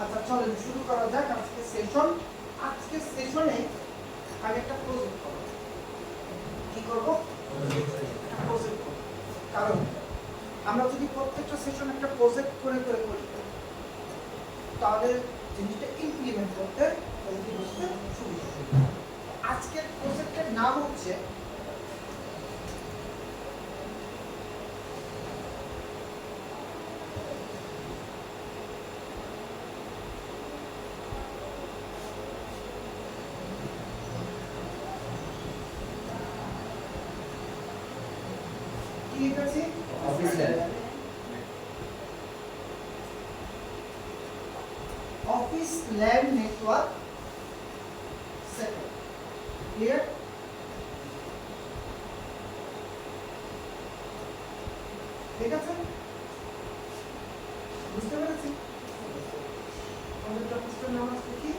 আচ্ছা চলেন শুরু করা যাক আজকে সেশন। আজকের সেশনে আমি একটা প্রজেক্ট করব। কি করব? একটা প্রজেক্ট করব। কারণ আমরা যদি প্রত্যেকটা সেশন একটা প্রজেক্ট করে করি তাহলে জিনিসটা ইমপ্লিমেন্ট করতে সুবিধা হবে। আজকের প্রজেক্টের নাম হচ্ছে কি লিখেছি? Office lab. Office lab network setup. Clear? ঠিক আছে? বুঝতে পেরেছি? আমাদের প্রশ্নের নাম আছে কি?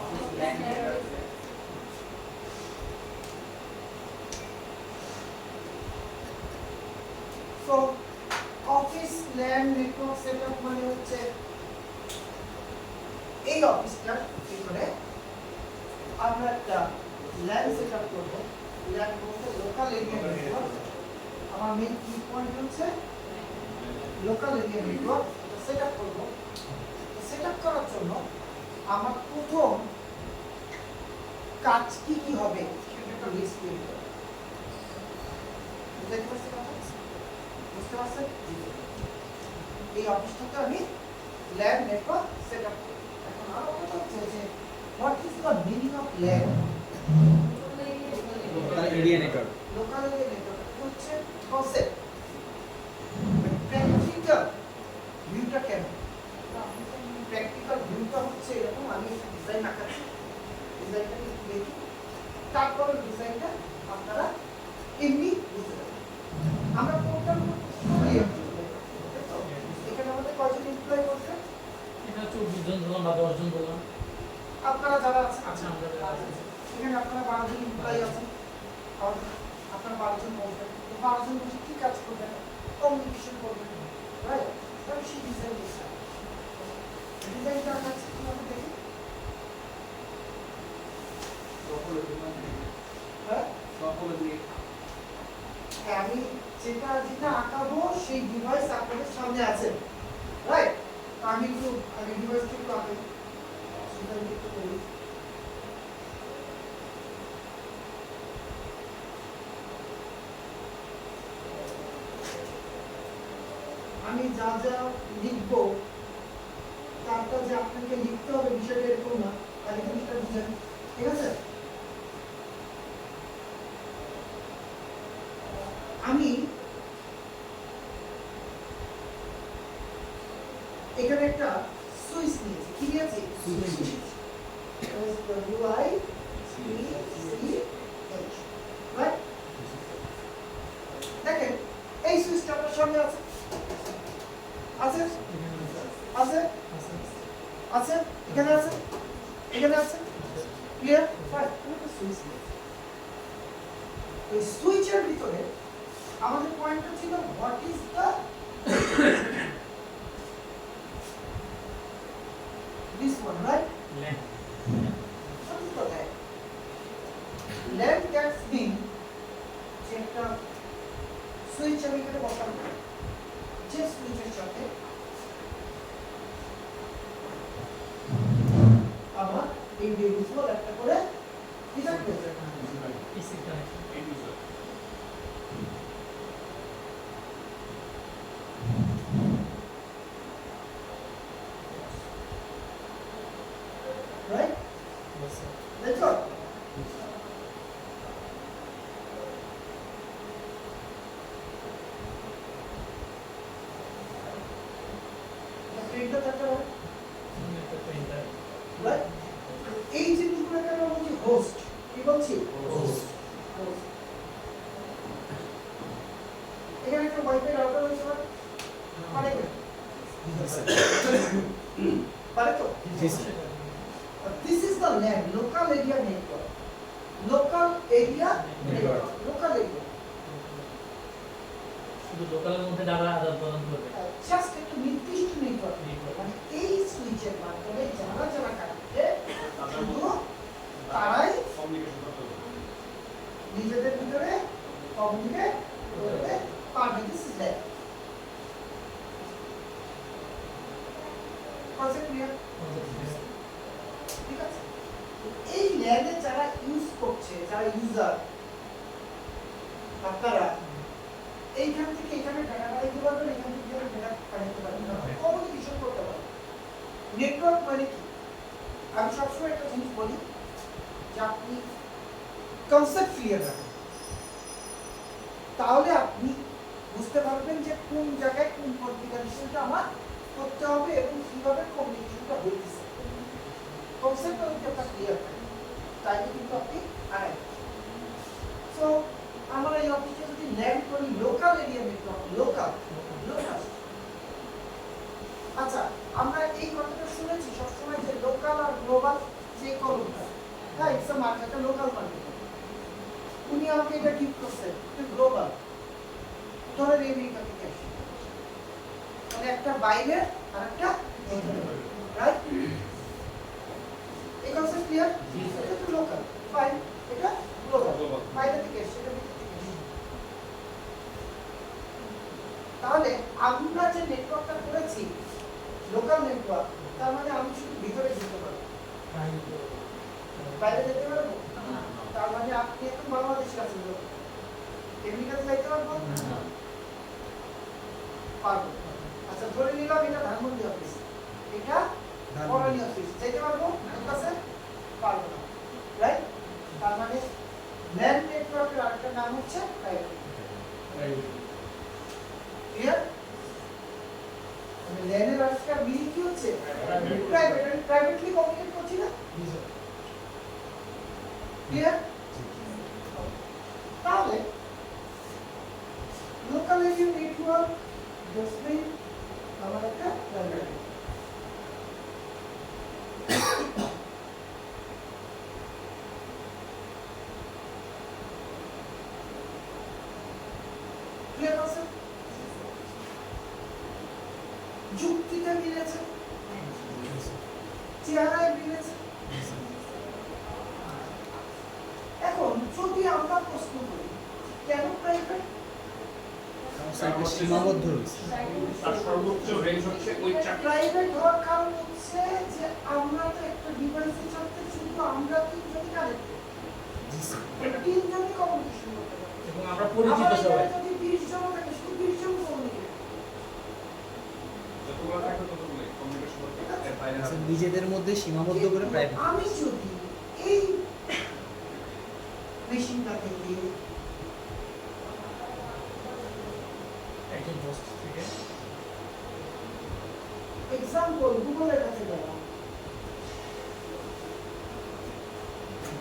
Office lab network. So office lab network setup মানে হচ্ছে এই অফিসটার ভিতরে আমরা একটা ল্যাব সেটআপ করব। ল্যাব বলতে লোকাল এরিয়া নেটওয়ার্ক। আমার মেইন কি পয়েন্ট হচ্ছে লোকাল এরিয়া নেটওয়ার্ক সেটআপ করব। সেটআপ করার জন্য আমার প্রথম কাজ কি কি হবে সেটা একটা লিস্ট তৈরি করব। বুঝতে পারছেন কথা? বুঝতে পারছেন? এই অফিসটাতে আমি ল্যাব নেটওয়ার্ক সেটআপ করব। এখন আরো কথা হচ্ছে যে what is the meaning of lab? Local area network. Local area network হচ্ছে কনসেপ্ট। প্র্যাকটিক্যাল ভিউটা কেন? প্র্যাকটিক্যাল ভিউটা হচ্ছে এরকম, আমি ডিজাইন আঁকাচ্ছি, ডিজাইনটা একটু দেখি, তারপরে ডিজাইনটা আপনারা এমনি বুঝতে পারবেন। আমরা প্রোগ্রাম এখানে আমাদের কয়জন এমপ্লয়ি করছে? এটা 24 জন ধরলাম বা 10 জন ধরলাম। আপনারা যারা আছেন আচ্ছা, আমরা যারা আছি। এখানে আপনারা 12 জন এমপ্লয়ি আছেন, আর আপনারা 12 জন বলবেন, 12 জন বসে কি কাজ করবেন? কমিউনিকেশন করবেন, রাইট? তাহলে সেই ডিজাইন দিচ্ছে, ডিজাইনটা আমরা কিভাবে দেখি? হ্যাঁ, আমি যেটা যেটা আঁকাবো সেই ডিভাইস আপনাদের সামনে আছে, রাইট? আমি একটু আগে ডিভাইসটা একটু আঁকাই, সেটা একটু করি। আমি যা যা লিখবো তারটা যে আপনাকে লিখতে হবে বিষয়টা এরকম না, আগে জিনিসটা বুঝেন, ঠিক আছে? আমি এখানে একটা সুইচ নিয়েছি, কি নিয়েছি? সুইচ। রাইট? দেখেন এই সুইচটা আপনার সামনে আছে, আছে আছে আছে, এখানে আছে, এখানে আছে, ক্লিয়ার? ফাইন। একটা সুইচ নিয়েছি। এই সুইচের ভিতরে আমাদের পয়েন্টটা ছিল what is the this one, right? Lab. What is the lamp? Lamp that mean যে একটা সুইচ আমি এখানে বসাবো, যে সুইচের সাথে আমার ইন্ডিভিজুয়াল একটা করে কি থাকবে? পিসি কানেকশন। রাইট? Yes, sir. দেখো প্রিন্টার থাকতে পারে, একটা প্রিন্টার। রাইট? এই জিনিসগুলোকে আমরা বলছি হোস্ট। কি বলছি? Host. হোস্ট। এখানে একটা ওয়াইফাই রাউটার রয়েছে না? পারে কি? পারে তো? This is the LAN, local area network. Local area network. Local area. শুধু লোকালের মধ্যে ডাটা আদান প্রদান করবে। জাস্ট একটা নির্দিষ্ট নেটওয়ার্ক। মানে এই সুইচের মাধ্যমে কনসেপ্ট ক্লিয়ার? concept ঠিক আছে? এই ল্যানে যারা ইউজ করছে, যারা ইউজার আপনারা এইখান থেকে এখানে ডাটা পাঠাতে পারবেন, এখান থেকে এখানে ডাটা পাঠাতে পারবেন, কমিউনিকেশন করতে পারবেন। নেটওয়ার্ক মানে কি? আমি সবসময় একটা জিনিস বলি যে আপনি কনসেপ্ট ক্লিয়ার রাখেন, তাহলে আপনি বুঝতে পারবেন যে কোন জায়গায় কোন কনফিগারেশনটা আমার করতে হবে এবং কিভাবে কমিউনিকেশনটা হইতেছে। কনসেপ্টটা যদি আপনার ক্লিয়ার থাকে তাহলে কিন্তু আপনি আগাই। সো আমরা এই অফিসে যদি ল্যান্ড করি লোকাল এরিয়া নেটওয়ার্ক, লোকাল। আচ্ছা, আমরা এই কথাটা শুনেছি সবসময় যে লোকাল আর গ্লোবাল যে কলমটা, হ্যাঁ ইটস আ মার্কেট, একটা লোকাল মার্কেট। উনি আমাকে এটা গিফট করছে, এটা গ্লোবাল, ধরেন আমেরিকা থেকে আসে, মানে একটা বাইরে আর একটা রাইট। এই কনসেপ্ট ক্লিয়ার? এটা তো লোকাল, ফাইন, এটা গ্লোবাল, বাইরে থেকে এসে, এটা ভিতর থেকে এসে। তাহলে আমরা যে নেটওয়ার্কটা করেছি লোকাল নেটওয়ার্ক, তার মানে আমি শুধু ভিতরে যেতে পারবো, বাইরে যেতে পারবো? তার মানে আপনি এখন বাংলাদেশে আছেন, আমেরিকাতে যাইতে পারবো? পারবো। আচ্ছা, ধরে নিলাম এটা ধানমন্ডি অফিস, এটা বড়ালি অফিস, যেতে পারবো? ঠিক আছে, পারবো না, রাইট? তার মানে ল্যান্ড নেটওয়ার্কের আরেকটা নাম হচ্ছে প্রাইভেট। ক্লিয়ার? মানে ল্যান্ডের আরেকটা মিনিং কি হচ্ছে? প্রাইভেট। আমি প্রাইভেটলি কমিউনিকেট করছি না? ক্লিয়ার? তাহলে লোকাল এরিয়া নেটওয়ার্ক জাস্টলি আমার একটা প্রাইভেট। ক্লিয়ার আছে? যুক্তিতে মিলেছে, চেহারায় মিলেছে। এখন যদি আমরা প্রশ্ন করি কেন প্রাইভেট? সীমাবদ্ধ রয়েছে। তার সর্বোচ্চ রেঞ্জ হচ্ছে ওই চারটি। প্রাইভেট হওয়ার কারণ হচ্ছে যে আমরা তো একটা ডিভাইসের সাথে শুধু আমরা তিনজনই কানেক্টেড, তিনজনই কমিউনিকেশন করতে পারি। এবং আমরা পরিচিত সবাই। যদি 20 জন থাকে শুধু 20 জন কমিউনিকেট, যতগুলো থাকবে ততগুলোই কমিউনিকেশন করতে এর বাইরে হবে না। নিজেদের মধ্যে সীমাবদ্ধ করে প্রাইভেট। আমি যদি এই মেশিনটা থেকে একজন হোস্ট থেকে এক্সাম্পল গুগলের কাছে গেলাম,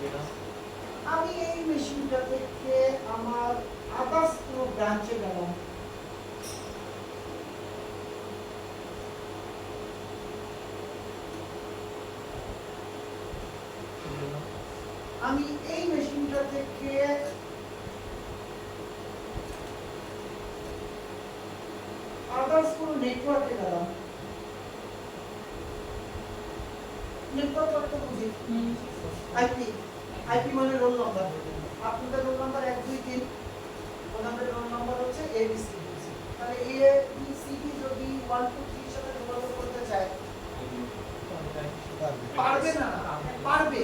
গেলাম, আমি এই মেশিনটা থেকে আমার আদার্স কোনো ব্রাঞ্চে গেলাম, গেলাম, আমি এই মেশিনটা থেকে আদার্স কোনো নেটওয়ার্কে গেলাম, নেটওয়ার্ক একটা বুঝি আইপি, আইপি মানে রোল নাম্বার। আপনাদের রোল নাম্বার 1 2 3, ওনাদের রোল নাম্বার হচ্ছে এবিসি। তাহলে এ বি সি ডি যদি 1 2 3 এর সাথে যোগাযোগ করতে চায় পারবে না? পারবে,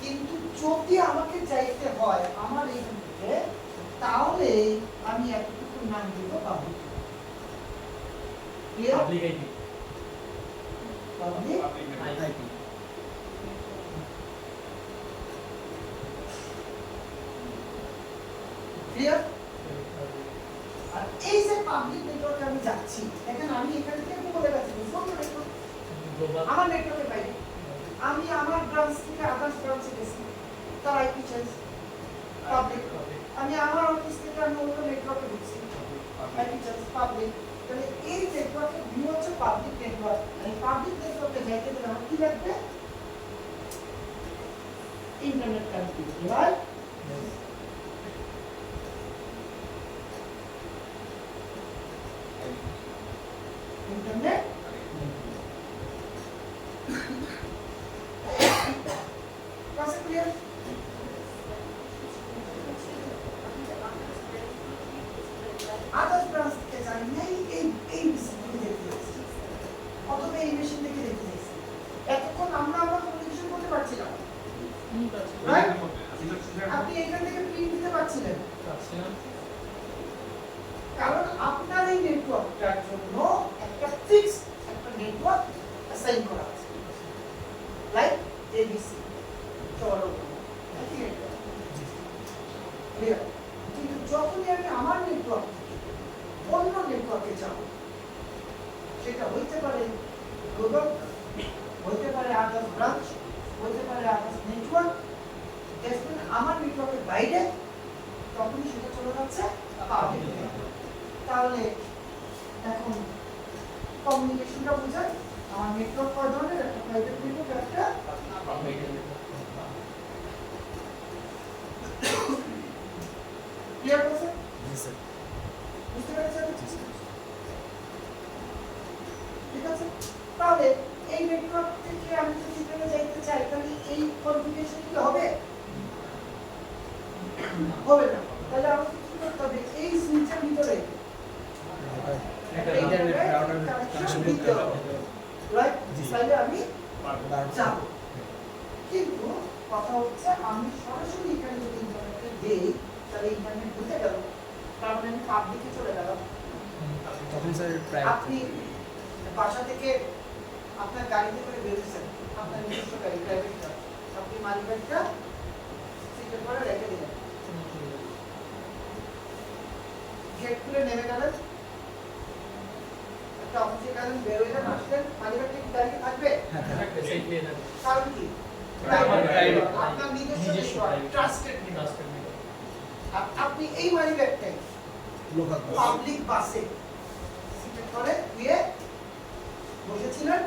কিন্তু যদি আমাকে চাইতে হয় আমার এইখান থেকে, তাহলে আমি এতটুকু নাম দিব public. Clear? Public IP, public IP. Clear? আর এই যে পাবলিক নেটওয়ার্কে আমি যাচ্ছি, দেখেন আমি এখান থেকে গুগলের কাছে গেছি, গ্লোবাল, আমার নেটওয়ার্কের বাইরে আমি আমার ব্রাঞ্চ থেকে আদার্স ব্রাঞ্চে গেছি, তার আইপি চেঞ্জ পাবলিক। আমি আমার অফিস থেকে আমি অন্য নেটওয়ার্কে ঢুকছি, আইপি চেঞ্জ পাবলিক। তাহলে এই নেটওয়ার্কের ভিউ হচ্ছে পাবলিক নেটওয়ার্ক। এই পাবলিক নেটওয়ার্কে যাইতে গেলে আমার কি লাগবে? Internet connectivity, right? Internet concept clear? Others branch থেকে জানি না এই মেশিন থেকে দেখতে যাচ্ছি, অথবা এই মেশিন থেকে দেখতে সেটা হইতে পারে গ্লোবাল, হইতে পারে আদার্স ব্রাঞ্চ, হইতে পারে আদার্স নেটওয়ার্ক। আমার নেটওয়ার্কের বাইরে তখনই সেটা চলে যাচ্ছে পাবলিক নেটওয়ার্ক। তাহলে এখন কমিউনিকেশনটা বোঝায় আমার নেটওয়ার্ক কয় ধরনের, একটা প্রাইভেট নেটওয়ার্ক, একটা ক্লিয়ার আছে? জি স্যার। বুঝতে পেরেছেন? ঠিক আছে, তাহলে এই নেটওয়ার্ক থেকে আমি যদি চলে যাইতে চাই তাহলে এই কনফিগারেশন কি হবে? হবে না। তাহলে আমাকে কি করতে হবে? এই সুইচের ভিতরে ইন্টারনেট রাউটার কানেকশন করতে হবে। রাইট? জি। তাহলে আমি তারপর যাব। কিন্তু কথা হচ্ছে আমি সরাসরি এখানে যদি ইন্টারনেটে দেই তাহলে ইন্টারনেট ঢুকে গেল, তার মানে আমি পাবলিকে চলে গেলাম। তখন স্যার প্রাইভেট আপনি বাসা থেকে আপনার গাড়িতে করে বেরোচ্ছেন, আপনার নিজস্ব গাড়ি, প্রাইভেট কার, আপনি মালিকারটা সিটের পরে রেখে দিলেন, গেট খুলে নেমে গেলেন, একটা অফিসে গেলেন, বেরোলেন, আসলেন, মালিকারটা কি দাঁড়িয়ে থাকবে? একটা সাইড দিয়ে থাকে কারণ কি? Private, আপনার নিজস্ব নিজস্ব নেটওয়ার্ক, ট্রাস্টেড ট্রাস্টেড আপনি এই মালিকারটাই লোকাল পাবলিক বাসে সিটের পরে দিয়ে বসেছিলেন,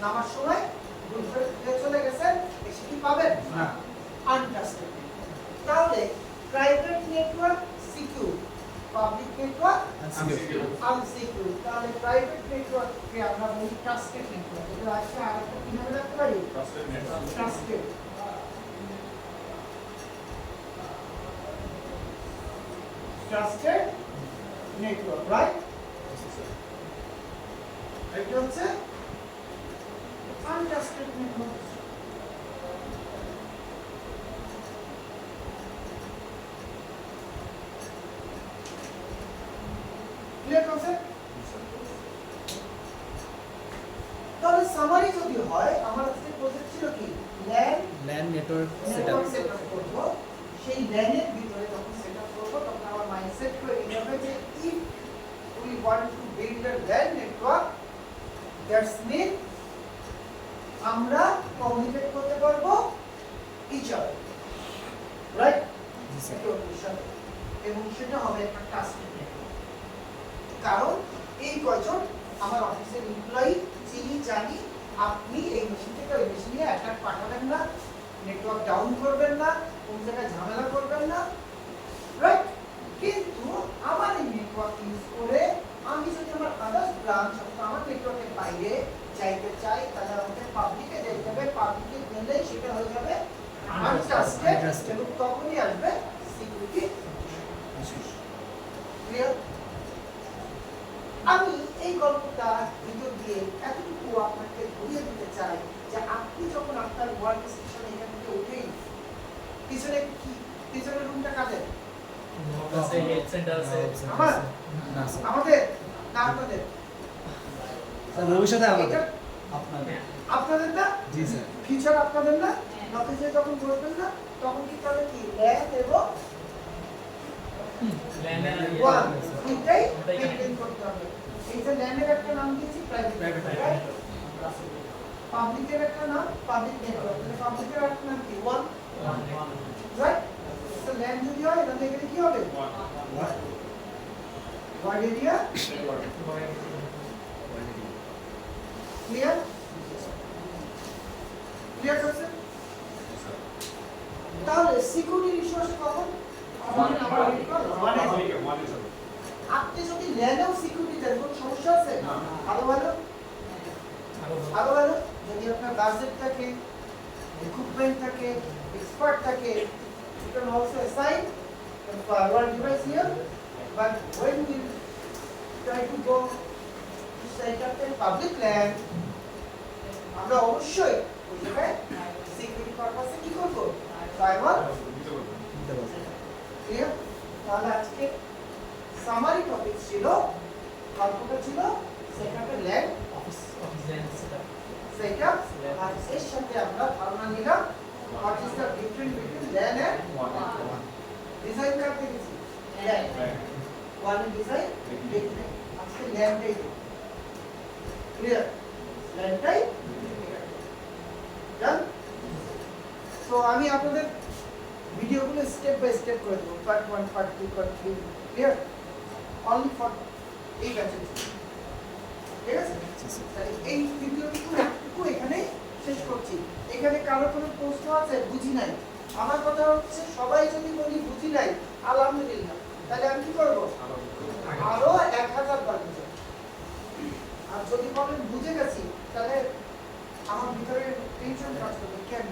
নামার সময় ঘুরে চলে গেছেন, এসে কি পাবেন? না। আনট্রাস্টেড। তাহলে private network secure, public network unsecure. তাহলে প্রাইভেট নেটওয়ার্ককে আমরা বলি ট্রাস্টেড নেটওয়ার্ক। এটা আজকে আরেকটা কি নামে রাখতে পারি? ট্রাস্টেড। Trusted network, right? এটা হচ্ছে আনট্রাস্টেড নেটওয়ার্ক। Clear concept? তাহলে সামারি যদি হয়, আমার আজকে প্রজেক্ট ছিল কি LAN network setup. Network setup করব। সেই ল্যানের ভিতরে যখন সেটআপ করব তখন আমার মাইন্ডসেট হয়ে যাবে যে if we want to build a LAN network, that's mean আমরা কমিউনিকেট করতে পারবো ইচ আদার, রাইট? জি স্যার। এবং সেটা হবে একটা ট্রাস্টেড নেটওয়ার্ক। কারণ এই কয়জন আমার অফিসের এমপ্লয়ি, চিনি জানি আপনি এই মেশিন থেকে ওই মেশিনে অ্যাটাক পাঠাবেন না, নেটওয়ার্ক ডাউন করবেন না, কোন জায়গায় ঝামেলা করবেন না, রাইট? কিন্তু আমার এই নেটওয়ার্ক ইউজ করে আমি যদি আমার আদার্স ব্রাঞ্চ অথবা আমার নেটওয়ার্কের বাইরে যাইতে চাই তাহলে আমাকে পাবলিকে যাইতে হবে, পাবলিকে গেলে সেটা হয়ে যাবে আনট্রাস্টেড এবং তখনই আসবে সিকিউরিটি। ক্লিয়ার? আমি এই গল্পটা ভিতর দিয়ে এতটুকু আপনাকে ধরিয়ে দিতে চাই যে আপনি যখন আপনার ওয়ার্ক স্টেশনে এখান থেকে উঠেই পিছনে কি, পিছনের রুমটা কাদের? আছে হেড সেন্টার আছে আমার? না স্যার। আমাদের না আপনাদের? স্যার ভবিষ্যতে আমাদের। এটা আপনাদের। আপনাদের না? জি স্যার। ফিউচার আপনাদের না? অফিসে যখন বসবেন না তখন কি তাহলে কি ল্যাব এবং ল্যান্ডের ওয়ান দুইটাই মেইনটেইন করতে হবে। এই যে ল্যান্ডের একটা নাম দিয়েছি প্রাইভেট, রাইট? পাবলিকের একটা নাম পাবলিক নেটওয়ার্ক, মানে পাবলিকের একটা নাম কি ওয়ান, রাইট? তো ল্যান্ড যদি হয় তাহলে এখানে কি হবে? Word area. ক্লিয়ার? ক্লিয়ার করছে? তাহলে সিকিউরিটি রিসোর্স কখন? আপনি যদি ল্যান্ডেও সিকিউরিটি দেন কোনো সমস্যা আছে? আরো ভালো, আরো ভালো। যদি আপনার বাজেট থাকে, ইকুইপমেন্ট থাকে, এক্সপার্ট থাকে, you can also assign one device here, but when we try to go to set up a public LAN, আমরা অবশ্যই ওই জায়গায় সিকিউরিটি পারপাসে কি করবো? ফায়ারওয়াল দিতে পারবো। ক্লিয়ার? তাহলে আজকে সামারি টপিক ছিল, গল্পটা ছিল সেটআপে LAN office land setup setup, আর এর সাথে আমরা ধারণা নিলাম what is the difference between LAN and design করতে গেছি LAN ওয়ান ডিজাইন দেখবেন আজকে LAN টাই ক্লিয়ার লাইনটাই ডান সো আমি আপনাদের ভিডিওগুলো স্টেপ বাই স্টেপ করে দেবো part 1 part 2 part 3 clear only for এই ব্যাচে ঠিক আছে তাহলে এই ভিডিওটুকু একটু এখানে শেষ করছি এখানে কারো কোনো প্রশ্ন আছে বুঝি নাই আমার কথা হচ্ছে সবাই যদি বলি বুঝি নাই আলহামদুলিল্লাহ তাহলে আমি কি করব আরো 1000 বার বুঝাবো আর যদি বলেন বুঝে গেছি তাহলে আমার ভিতরে টেনশন কাজ করবে কেন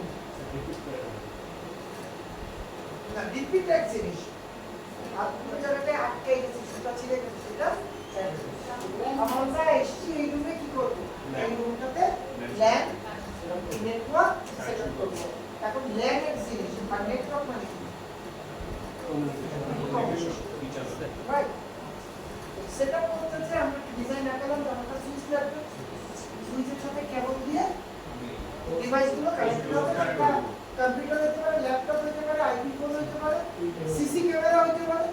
না রিপিট এক জিনিস আর পুরো জায়গাটায় আটকে গেছি সেটা ছিঁড়ে গেছে সেটা আমরা এসছি এই রুমে কি করবো এই রুমটাতে ল্যান নেটওয়ার্ক সেটআপ করবো এখন ল্যান এর জিনিস আর নেটওয়ার্ক মানে কি রাইট সেটআপ করতে যে আমরা ডিজাইন আঁকালাম আমরা সুইচ লাগবে সুইচের সাথে কেবল দিয়ে ডিভাইসগুলো কানেক্ট হবে একটা কম্পিউটার হতে পারে ল্যাপটপ হতে পারে আইপি ফোন হতে পারে সিসি ক্যামেরা হতে পারে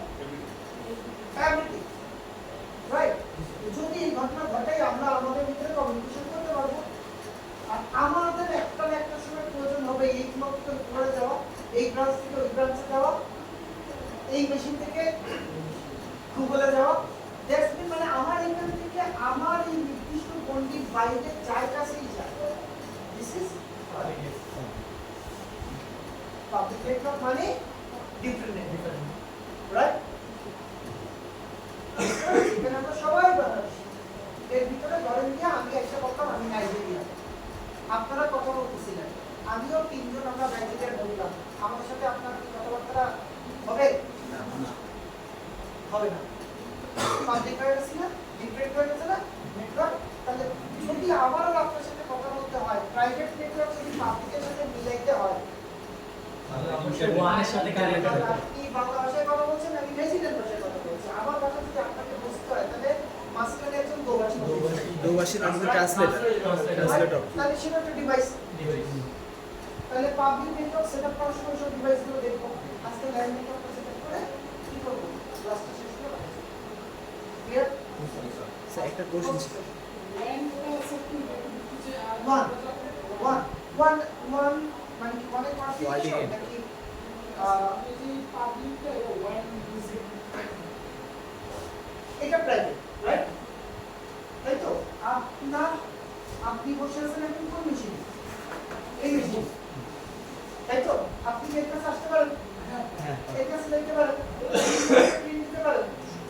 এভরিথিং রাইট যদি এই ঘটনা ঘটাই আমরা আমাদের ভিতরে কমিউনিকেশন করতে পারবো আর আমাদের একটা না একটা সময় প্রয়োজন হবে এই মাত্র উপরে যাওয়া এই ব্রাঞ্চ থেকে ওই ব্রাঞ্চে যাওয়া এই মেশিন থেকে গুগলে যাওয়া দ্যাটস মিন মানে আমার এখান থেকে আমার এই নির্দিষ্ট গণ্ডির বাইরে যার কাছেই যায় দিস ইজ পাবলিক নেটওয়ার্ক মানে ডিফারেন্ট নেটওয়ার্ক রাইট এখানে আমরা সবাই বানাচ্ছি এর ভিতরে ধরেন যে আমি একটা বলতাম আমি নাইজেরিয়া আপনারা কথা বলতেছিলেন আমিও তিনজন আমরা নাইজেরিয়ার বললাম আমার সাথে আপনার কি কথাবার্তা হবে হবে না পাবলিক হয়ে গেছে না ডিফারেন্ট হয়ে গেছে না নেটওয়ার্ক তাহলে যদি আবারও আপনার সাথে কথা বলতে হয় প্রাইভেট নেটওয়ার্ক যদি পাবলিকের সাথে মিলাইতে হয় ওয়ানের সাথে কানেক্ট করতে আপনি বাংলা ভাষায় কথা বলছেন আমি রেজিডেন্ট ভাষায় কথা বলছি আমার ভাষা যদি আপনাকে বুঝতে হয় তাহলে মাঝখানে একজন দোভাষী দোভাষী আমাদের ট্রান্সলেটর তাহলে সেটা একটা ডিভাইস ডিভাইস তাহলে পাবলিক নেটওয়ার্ক সেটআপ করার সময় সব ডিভাইসগুলো দেখবো আজকে লাইন নেটওয়ার্ক সেটআপ করে কি করবো ক্লাসটা শেষ করে ক্লিয়ার স্যার একটা কোশ্চেন ছিল ওয়ান মানে কি অনেক কনফিউশন নাকি এটা প্রাইভেট রাইট তাই তো আপনি বসে আছেন এখন কোন মেশিনে এই মেশিন তাই তো আপনি এর কাছে আসতে পারেন এর কাছে যেতে পারেন প্রিন্ট দিতে পারেন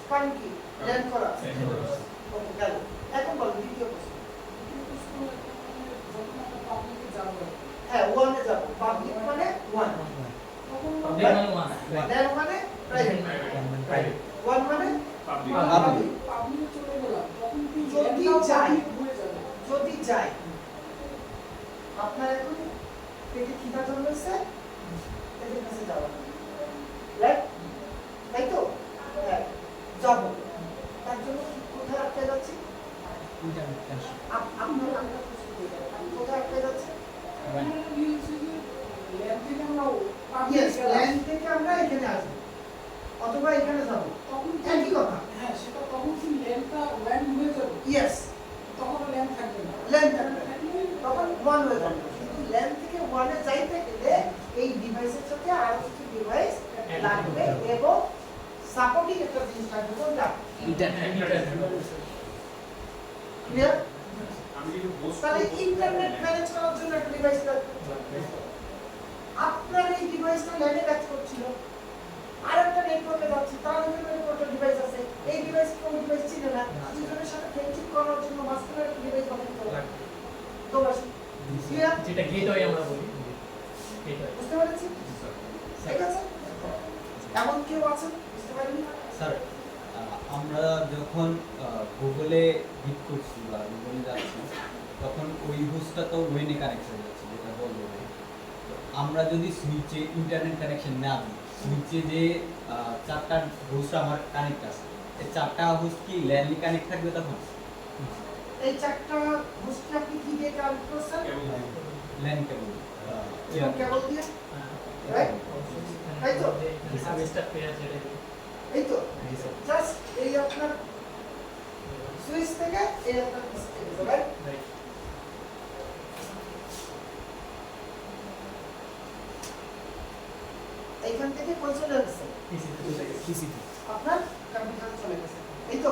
কারণ কি ল্যান্ড করা ওকে গেল এখন বল দ্বিতীয় প্রশ্ন হ্যাঁ ওয়ানে যাব পাবলিক মানে ওয়ান পাবলিক মানে ওয়ান ল্যান্ড মানে প্রাইভেট প্রাইভেট ওয়ান মানে পাবলিক পাবলিক চলে গেলাম তখন কি যদি যাই আপনার এখন পেটে খিদা জন্মেছে এদের কাছে যাওয়া রাইট তাই তো হ্যাঁ যাব তার জন্য কোথায় আটকে যাচ্ছি ইন্টারনেট কানেকশন আপনার আমরা কোথায় আটকে যাচ্ছে Yes, land থেকে আমরা এখানে আসবো অথবা এখানে যাবো তখন একই কথা হ্যাঁ সেটা তখন কি ল্যান্ডটা ওয়ান হয়ে যাবে ইয়েস তখন ল্যান্ড থাকবে না ল্যান্ড থাকবে তখন ওয়ান হয়ে যাবে কিন্তু ল্যান্ড থেকে ওয়ানে যাইতে গেলে এই ডিভাইসের সাথে আরো কিছু ডিভাইস লাগবে এবং সাপোর্টিং একটা জিনিস থাকবে কোনটা ইন্টারনেট ক্লিয়ার আমি যদি বস তাহলে ইন্টারনেট ম্যানেজ করার জন্য একটা ডিভাইস লাগবে আপনার এই ডিভাইসটা ল্যান্ডে কাজ করছিল আরেকটা নেটওয়ার্কে যাচ্ছে তার জন্য একটা ডিভাইস আছে এই ডিভাইস কোন ডিভাইস ছিল না দুজনের সাথে ফ্রেন্ডশিপ করার জন্য মাঝখানে একটা ডিভাইস বানাতে হবে তো বাস ক্লিয়ার যেটা গেটওয়ে আমরা বলি গেটওয়ে বুঝতে পেরেছি ঠিক আছে এমন কেউ আছেন বুঝতে পারেননি স্যার আমরা যখন গুগলে হিট করছি বা গুগলে যাচ্ছি তখন ওই হোস্টটা তো ওয়েনে কানেক্ট হয়ে যাচ্ছে যেটা বলবো আমরা যদি সুইচে ইন্টারনেট কানেকশন না দিই সুইচে যে চারটা হোস্ট আমার কানেক্ট আছে এই চারটা হোস্ট কি ল্যান্ডলি কানেক্ট থাকবে তখন এই চারটা হোস্ট আপনি কি দিয়ে কানেক্ট করছেন ল্যান্ড কেবল কেবল দিয়ে রাইট তাই তো সার্ভিসটা পেয়ার যেটা এই তো জাস্ট এই আপনার সুইচ থেকে এই একটা পিস থেকে রাইট রাইট এইখান থেকে কোন চলে যাচ্ছে পিসিতে আপনার কম্পিউটারে চলে গেছে এই তো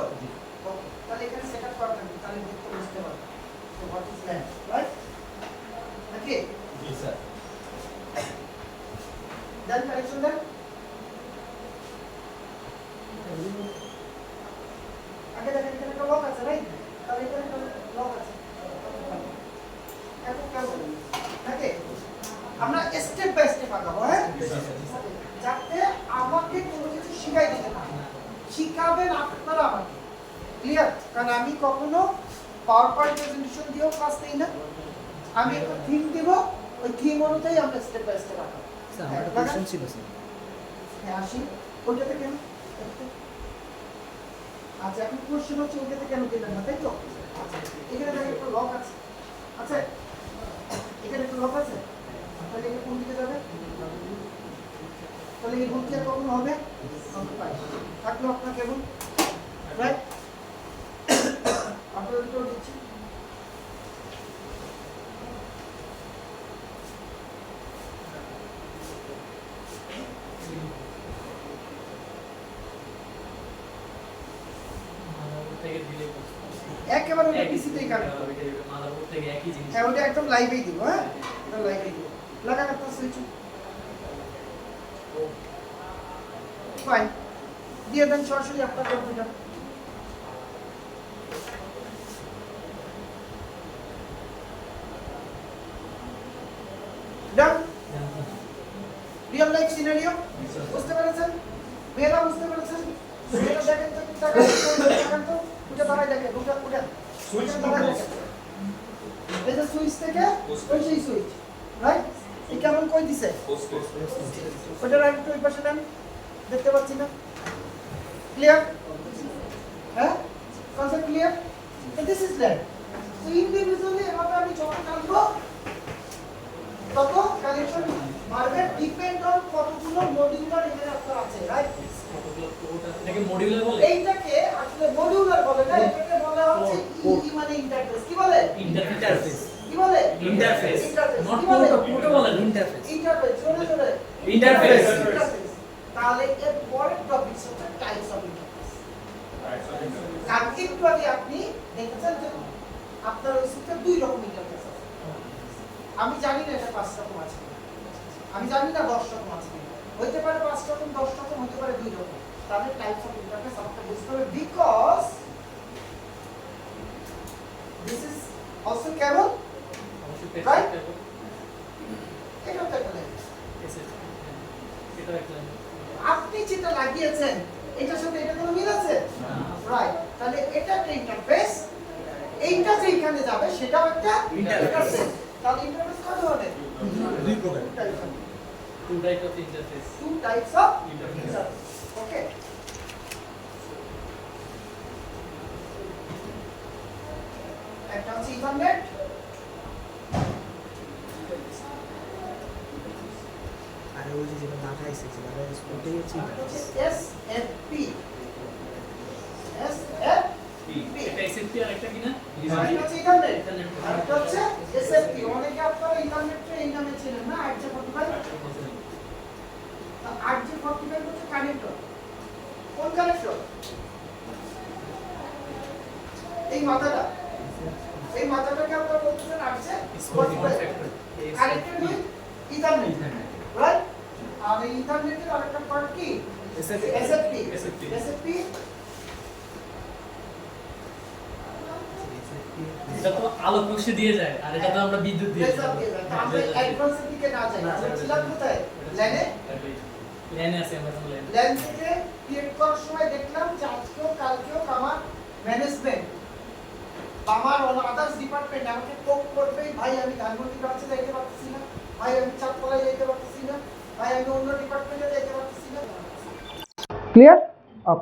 ওকে তাহলে এখানে সেটআপ করা থাকবে তাহলে দেখতে বুঝতে পারবে তো what is land right okay ji sir then connection then আগে দেখেন এখানে একটা লক আছে রাইট তাহলে এখানে একটা লক আছে এখন কেমন ওকে আমরা স্টেপ বাই স্টেপ আগাবো হ্যাঁ যাতে আমাকে কোনো কিছু শিখাই দিতে না শিখাবেন আপনারা আমাকে ক্লিয়ার কারণ আমি কখনো পাওয়ার পয়েন্ট প্রেজেন্টেশন দিয়েও ক্লাস নেই না আমি একটা থিম দেব ওই থিম অনুযায়ী আমরা স্টেপ বাই স্টেপ আগাবো স্যার আমার একটা কোশ্চেন ছিল স্যার হ্যাঁ আসি ওইটাতে কেন আচ্ছা এখন কোশ্চেন হচ্ছে ওইটাতে কেন দিলেন না তাই তো আচ্ছা এখানে দেখেন একটা লক আছে আচ্ছা এখানে একটা লক আছে তাহলে এটা কোন দিকে যাবে তাহলে এই ভুল কি আর কখনো হবে থাকলো আপনার কেবল রাইট আপনার উত্তর দিচ্ছি মাদারবোর্ড থেকে দিলে একেবারে ওটা পিসিতেই কানেক্ট হবে মাদারবোর্ড থেকে একই জিনিস হ্যাঁ ওটা একদম লাইভেই দিব হ্যাঁ এটা লাইভেই দিব লাগান আপনার সুইচ ফাইন দিয়ে দেন সরাসরি আপনার কম্পিউটার ডান রিয়েল লাইফ সিনারিও বুঝতে পেরেছেন মেয়েরা বুঝতে পেরেছেন মেয়েরা দেখেন তো দেখেন তো উঠে দাঁড়ায় দেখেন উঠে সুইচ দাঁড়ায় দেখেন এই যে সুইচ থেকে ওই সেই সুইচ রাইট এই কেমন কই দিছে ওটা রাইট তো ওই পাশে দেন দেখতে পাচ্ছি না ক্লিয়ার হ্যাঁ কনসেপ্ট ক্লিয়ার তো this is that so individually এভাবে আমি যত টানবো তত কানেকশন মারবে ডিপেন্ড অন কতগুলো মডিউলার এখানে আপনার আছে রাইট এটাকে মডিউলার বলে এইটাকে আসলে মডিউলার বলে না এটাকে বলা হচ্ছে ই মানে ইন্টারফেস কি বলে ইন্টারফেস কি বলে ইন্টারফেস ইন্টারফেস নট কি বলে পোর্ট বলে ইন্টারফেস ইন্টারফেস জোরে জোরে ইন্টারফেস তাহলে এর পরের টপিক হচ্ছে টাইপস অফ ইন্টারফেস কারণ একটু আগে আপনি দেখেছেন যে আপনার ওই সিস্টেম দুই রকম ইন্টারফেস আছে আমি জানি না এটা 5 রকম আছে আমি জানি না 10 রকম আছে হইতে পারে 5 রকম 10 রকম হতে পারে 2 রকম তাহলে টাইপস অফ ইন্টারফেস আমাকে বুঝতে হবে বিকজ দিস ইজ অলসো কেবল অবশ্যই Right? পেজ এটা তো একটা language। এটা একটা আপনি যেটা লাগিয়েছেন এটার সাথে এটা কোনো মিল আছে রাইট তাহলে এটা একটা ইন্টারফেস এইটা যেখানে যাবে সেটাও একটা ইন্টারফেস তাহলে ইন্টারফেস কত হবে দুই প্রকার two type of interface two types of interface okay একটা হচ্ছে ইথারনেট আর ওই যে যেটা মাথায় এসেছে মানে ওটাই হচ্ছে ইন্টারফেস এসএফপি এটা এসএফপি আর একটা কি না এটা হচ্ছে ইথারনেট আর এটা হচ্ছে এসএফপি অনেকে আপনারা ইথারনেটকে এই নামে চেনেন না 845 845 হচ্ছে কানেক্টর কোন কানেক্টর এই মাথাটাকে আপনারা বলতেছেন 845 কানেক্টেড উইথ ইথারনেট রাইট আর এই ইথারনেটের আরেকটা পার্ট কি এসএফপি এটা তো আলো প্রকাশে দিয়ে যায় আর এটা তো আমরা বিদ্যুৎ দিয়ে আমরা অ্যাডভান্সের দিকে না যাই আমরা ছিলাম কোথায় ল্যানে ল্যানে আছে আমরা তো ল্যান ল্যান থেকে ক্রিয়েট করার সময় দেখলাম যে আজকেও কালকেও আমার ম্যানেজমেন্ট আমার আদার্স ডিপার্টমেন্ট আমাকে কোক করবে ভাই আমি ধানমন্ডি ব্রাঞ্চে যাইতে পারতেছি না ভাই আমি চাঁদতলায় যাইতে পারতেছি না ভাই আমি অন্য ডিপার্টমেন্টে যাইতে পারতেছি না ক্লিয়ার আপ